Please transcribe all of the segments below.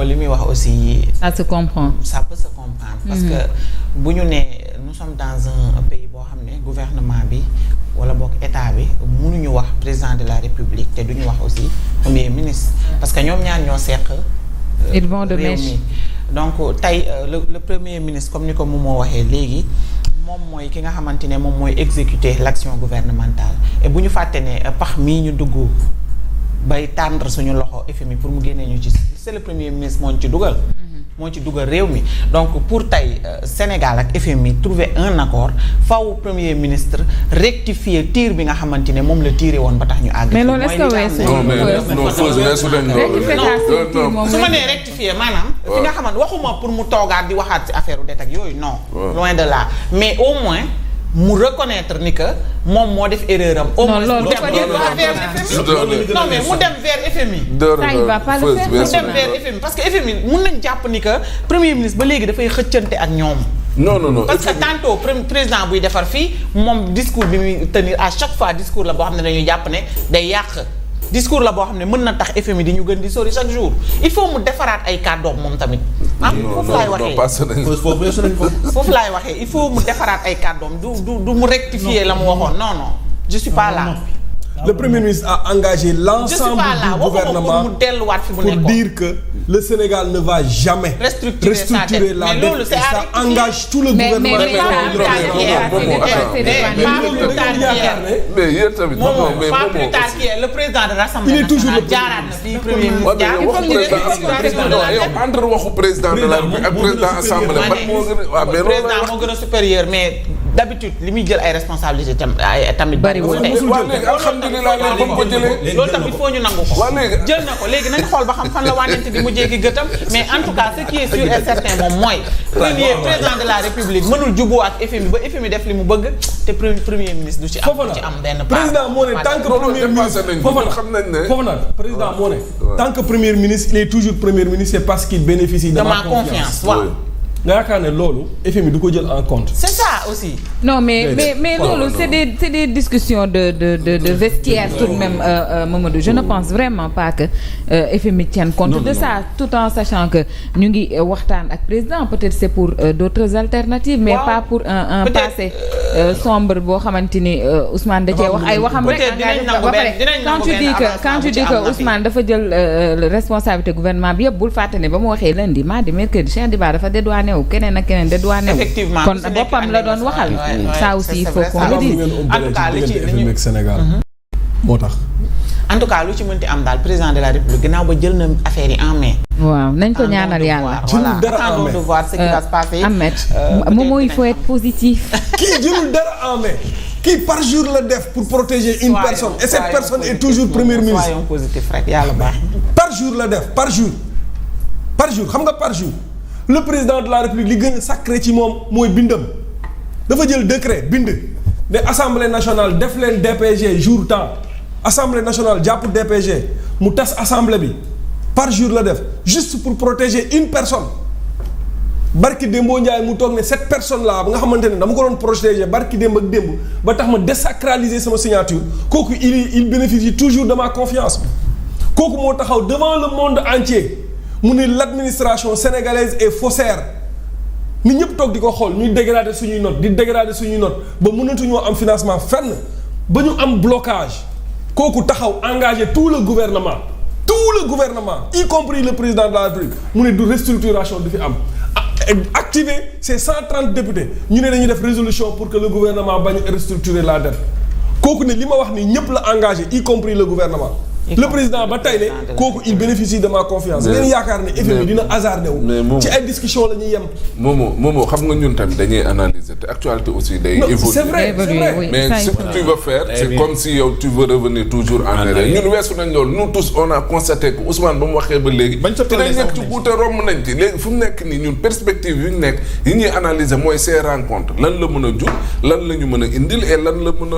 Momo li muy wax aussi. ça se comprend. ça peut se comprendre. parce que bu ñu nee nous sommes dans un pays boo xam ne gouvernement bi wala boog état bi mënuñu wax président de la république te duñu wax aussi premier ministre parce que ñoom ñaar ñoo seq. ils vont de mèche donc tey le premier ministre comme ni ko Momo waxee léegi. moom mooy ki nga xamante ne moom mooy exécuter l'action gouvernementale et bu ñu fàtte ne pax mii ñu dugg bay tàndar suñu loxo FMI pour mu génnee ñu ci c'est le premier ministre moo ñu ci dugal. moo ci dugal réew mi donc pour tey Sénégal ak FMI trouver un accord faw premier ministre rectifier tir bi nga xamante ne moom la tiré woon ba tax ñu àgg. mais loolu est-ce que weesu su ma nee rectifier maanaam. fi nga xamante waxuma pour mu toogaat di waxaat ci affaire u dette ak yooyu non. loin de là mais au moins. mu reconnaître ni que moom moo def erreur am. au moins mu dem vers FMI. non mais mu dem vers FMI. ça il va pas le faire mu dem vers FMI parce que FMI mun nañ jàpp ni que premier ministre ba léegi dafay xëccante ak ñoom. non parce que tantôt président buy defar fii moom discours bi muy tenir à chaque fois discours la boo xam ne dañuy jàpp ne day yàq. discours la boo xam ne mën na tax FMI di ñu gën di sori chaque jour il faut mu defaraat ay kàddoom moom tamit. foofu laay waxee foofu laay waxee il faut mu defaraat ay kàddoom du mu rectifier la mu waxoon non je suis pas là. le premier ministre a engagé l'ensemble du gouvernement pour dire que le Sénégal ne va jamais restructurer la dette et ça engage tout le gouvernement. mais yéen tamit pas plus tard qu'hier le président de l'Assemblée nationale jaaraat na fii premier ministre entre waxu président de la République ak président assemblée ban moo gën a waaw mais président moo gën a supérieur mais d'habitude li muy jël ay responsabilités tamit bariwul alhamdulilah léegi ba mu ko jëlee loolu tamit il faut ñu nangu ko jël na ko léegi nañ xool ba xam fan la wànnante di mu jéegi gëtam mais en tout cas ce qui est sûr et certain moom mooy président de la république mënul juboo ak FMI ba FMI def li mu bëgg te premier ministre du ci am benn président moo ne tant que premier ministre foofu nag président moo ne tant que premier ministre il est toujours premier ministre c'est parce qu'il bénéficie de ma confiance waaw nga yaakaar ne loolu FMI du ko jël en compte. c'est ça aussi. non mais loolu c'est des discussions de vestiaire tout de même Mamadou je ne pense vraiment pas que FMI tienne compte de ça tout en sachant que ñu ngi waxtaan ak président peut-être c'est pour d'autres alternatives mais pas pour un passé sombre boo xamante ni Ousmane da cee wax ay waxam rek ba pare quand tu dis que Ousmane dafa jël responsabilité gouvernement bi yëpp bul fàtte ne ba mu waxee lundi mardi mercredi Cheikh Diba dafa dédouané keneen ak keneen dédouané effectivement kon boppam la doon waxal ça aussi il faut qu'on le dise en tout cas li ci FMI ak Sénégal moo tax en tout cas lu ci mënti am daal président de la République gannaaw ba jël na affaire yi en main. waaw nañ ko ñaanal yàlla. voilà attendons de voir ce qui va se passer. Ahmed moom il faut être positif. kii jëlul dara en main. kii par jour la def pour protéger une personne et cette personne est toujours premier ministre. soyons positifs rek yàlla baax. par jour la def par jour xam nga par jour. le président de la république li gën a sacré ci moom mooy bindam dafa jël décret bind ne assemblée nationale def leen DPG jour temps assemblée nationale jàpp DPG mu tas assemblée bi par jour la def juste pour protéger une personne barki Dembo Ndiaye mu toog ne cette personne là ba nga xamante ne dama ko doon protéger barki démb ak démb ba tax ma désacraliser sama signature kooku il bénéficie toujours de ma confiance kooku moo taxaw devant le monde entier mu ne l'administration sénégalaise est faussaire nit ñëpp toog di ko xool ñuy dégrader suñuy note ba mënatuñoo am financement fenn ba ñu am blocage kooku taxaw engagé tout le gouvernement y compris le président de la République mu ne du restructuration du fi am activer ces 130 députés ñu ne dañuy def résolution pour que le gouvernement bañ a restructurer la dette kooku ne li ma wax ni ñëpp la engagé y compris le gouvernement le président ba tey ne kooku il bénéficie de ma confiance. ngeen yaakaar ne FMI dina hasardé wu. ci ay discussion la ñuy yem. Momo xam nga ñun tamit dañuy analyser te actualité aussi day évoluer. c'est vrai mais ce que tu veux faire c'est comme si yow tu veux revenir toujours en arrière. ñun weesu nañ loolu nous tous on a constaté que Ousmane ba mu waxee ba léegi. te dañ nekk ci guute romb nañ ci léegi fu mu nekk nii ñun perspective yu ñu nekk yi ñuy analyser mooy ces rencontres lan la mën a jur lan la ñu mën a indil et lan la mën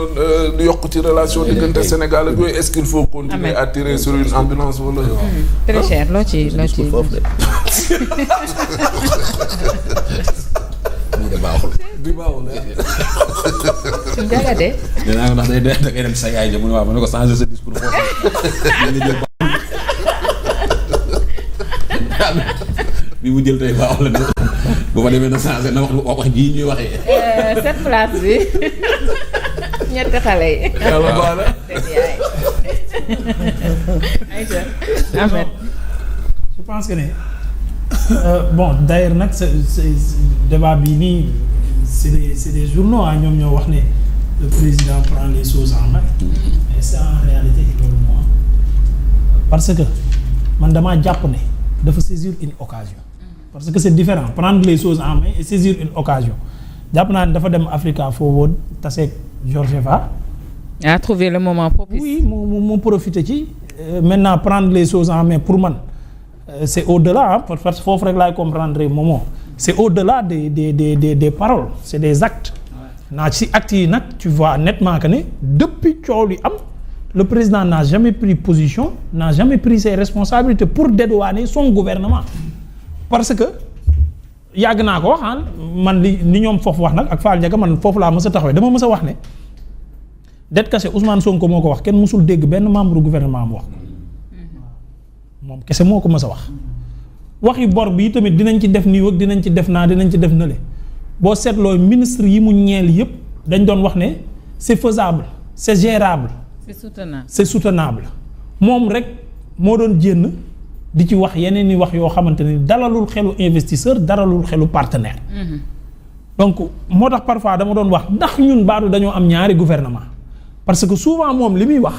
a yokk ci relation diggante Sénégal ak yooyu est-ce qu'il faut continuer à tirer sur une ambulance wala. très cher loo ci. bi baaxul dara de. dinaa ko ndax day da ngay dem sa yaay ja mu ne waaw ma ne ko changer sa discours foofu bi mu jël tey baax la de bu ma demee na changé na wax jii ñuy waxee. cette place bi ñetti xale yi. yàlla baax na. Ahmed. je pense que ne bon d'ailleurs nag c'est débat bii nii c'est des journaux ah ñoom ñoo wax ne le président prend les choses en main mais c'est en réalité loolu moo am parce que man damaa jàpp ne dafa saisir une occasion parce que c'est différent prendre les choses en main et saisir une occasion jàpp naa ne dafa dem Africa Forward taseeg Georgieva a trouvé le moment propice. oui mu profité ci maintenant prendre les choses en main pour man c'est au-delà parce que foofu rek laay comprendre Momo c'est au-delà des paroles c'est des actes naa ci actes yi nag tu vois nettement que ne depuis coow li am le président n'a jamais pris position n'a jamais pris ses responsabilités pour dédouaner son gouvernement parce que yàgg naa ko wax man li ñoom foofu wax nag ak Fall Ndiaga man foofu laa mës a taxawee dama mës a wax ne dette cachée Ousmane Sonko moo ko wax kenn mësul dégg benn membre du gouvernement mu wax ko moom kese moo ko mës a waxi bor bi tamit dinañ ci def nii ak dinañ ci def naa dinañ ci def nële boo seetloo ministre yi mu ñeel yépp dañ doon wax ne c'est faisable c'est gérable c'est soutenable moom rek moo doon jénn di ci wax yeneen i wax yoo xamante ni dalalul xelu investisseur dalalul xelu partenaire donc moo tax parfois dama doon wax ndax ñun baadu dañoo am ñaari gouvernement parce que souvent moom li muy wax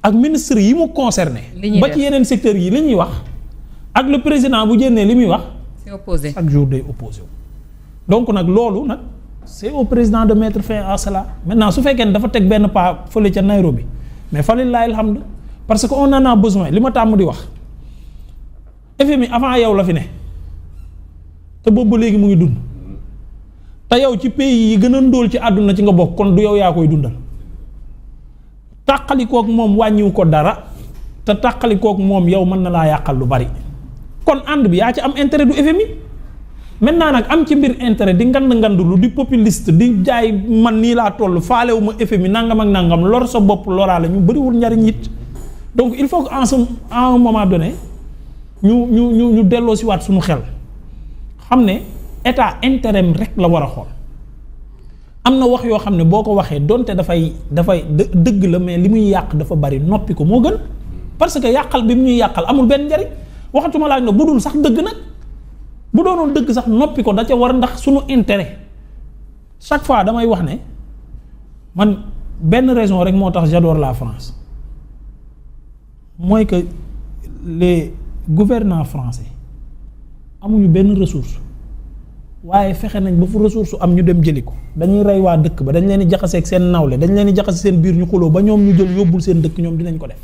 ak ministre yi mu concerné ba ci yeneen secteurs yi li ñuy wax ak le président bu jénnee li muy wax c'est opposé chaque jour day opposé wu donc nag loolu nag c'est au président de mettre fin à cela maintenant su fekkee ne dafa teg benn pas fële ca Nairobi mais fa lillahi alhamdu parce que on en a besoin li ma tàmm di wax FMI avant yow la fi ne te boobu ba léegi mu ngi dund te yow ci pays yi gën a ndóol ci àdduna ci nga bokk kon du yow yaa koy dundal tàqalikook moom wàññiwu ko dara te tàqalikook moom yow mën na laa yàqal lu bari kon ànd bi yaa ci am intérêt du FMI maintenant nag am ci mbir intérêt di ngandlu di populiste di jaay man nii laa toll faalewu ma FMI nangam ak nangam lor sa bopp loraale ñu bëriwul njariñ it donc il faut que à un moment donné ñu delloo si waat suñu xel xam ne état intérim rek la war a xool am na wax yoo xam ne boo ko waxee donte dafay dëgg la mais li muy yàq dafa bari noppi ko moo gën parce que yàqal bi mu ñuy yàqal amul benn njariñ waxatuma laaj na bu dul sax dëgg nag bu doonoon dëgg sax noppi ko da ca war ndax suñu intérêt chaque fois damay wax ne man benn raison rek moo tax j'adore la France mooy que les gouvernants français amuñu benn ressource waaye fexe nañ ba fu ressource am ñu dem jëli ko dañuy rey waa dëkk ba dañ leen di jaxaseeg seen nawle dañ leen di jaxase seen biir ñu xuloo ba ñoom ñu jël yóbbul seen dëkk ñoom dinañ ko def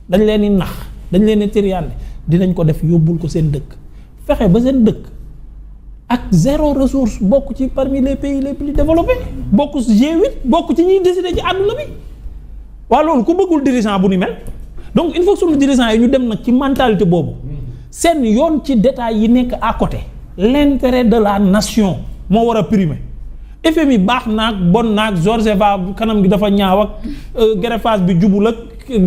dañ leen di nax dañ leen di tiriyaande dinañ ko def yóbbul ko seen dëkk fexe ba seen dëkk ak zéro ressource bokk ci parmi les pays les plus développés bokk G8 bokk ci ñuy décider ci àdduna bi waaw loolu ku bëggul dirigeant bu ni mel donc il faut que suñu dirigeant yi ñu dem nag ci mentalité boobu seen yoon ci détails yi nekk à côté l'intérêt de la nation moo war a primer FMI baax naag bon naag Georgieva kanam gi dafa ñaaw ak greffage bi jubul ak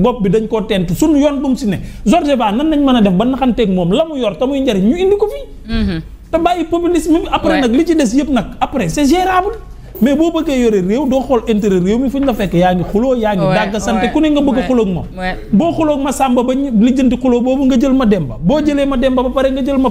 bopp bi dañ koo tent suñu yoon bu mu si ne Georgieva nan nañ mën a def ba naxanteeg moom la mu yor te muy njariñ ñu indi ko fii te bàyyi populisme bi après nag li ci des yëpp nag après c'est gérable mais boo bëggee yore réew doo xool intérêt réew mi fu ñu la fekk yaa ngi xuloo yaa ngi dàgg sante ku ne nga bëgg a xuloo ak moom boo xuloo ak ma sàmba ba lijjanti xuloo boobu nga jël ma demba boo jëlee ma demba ba pare nga jël ma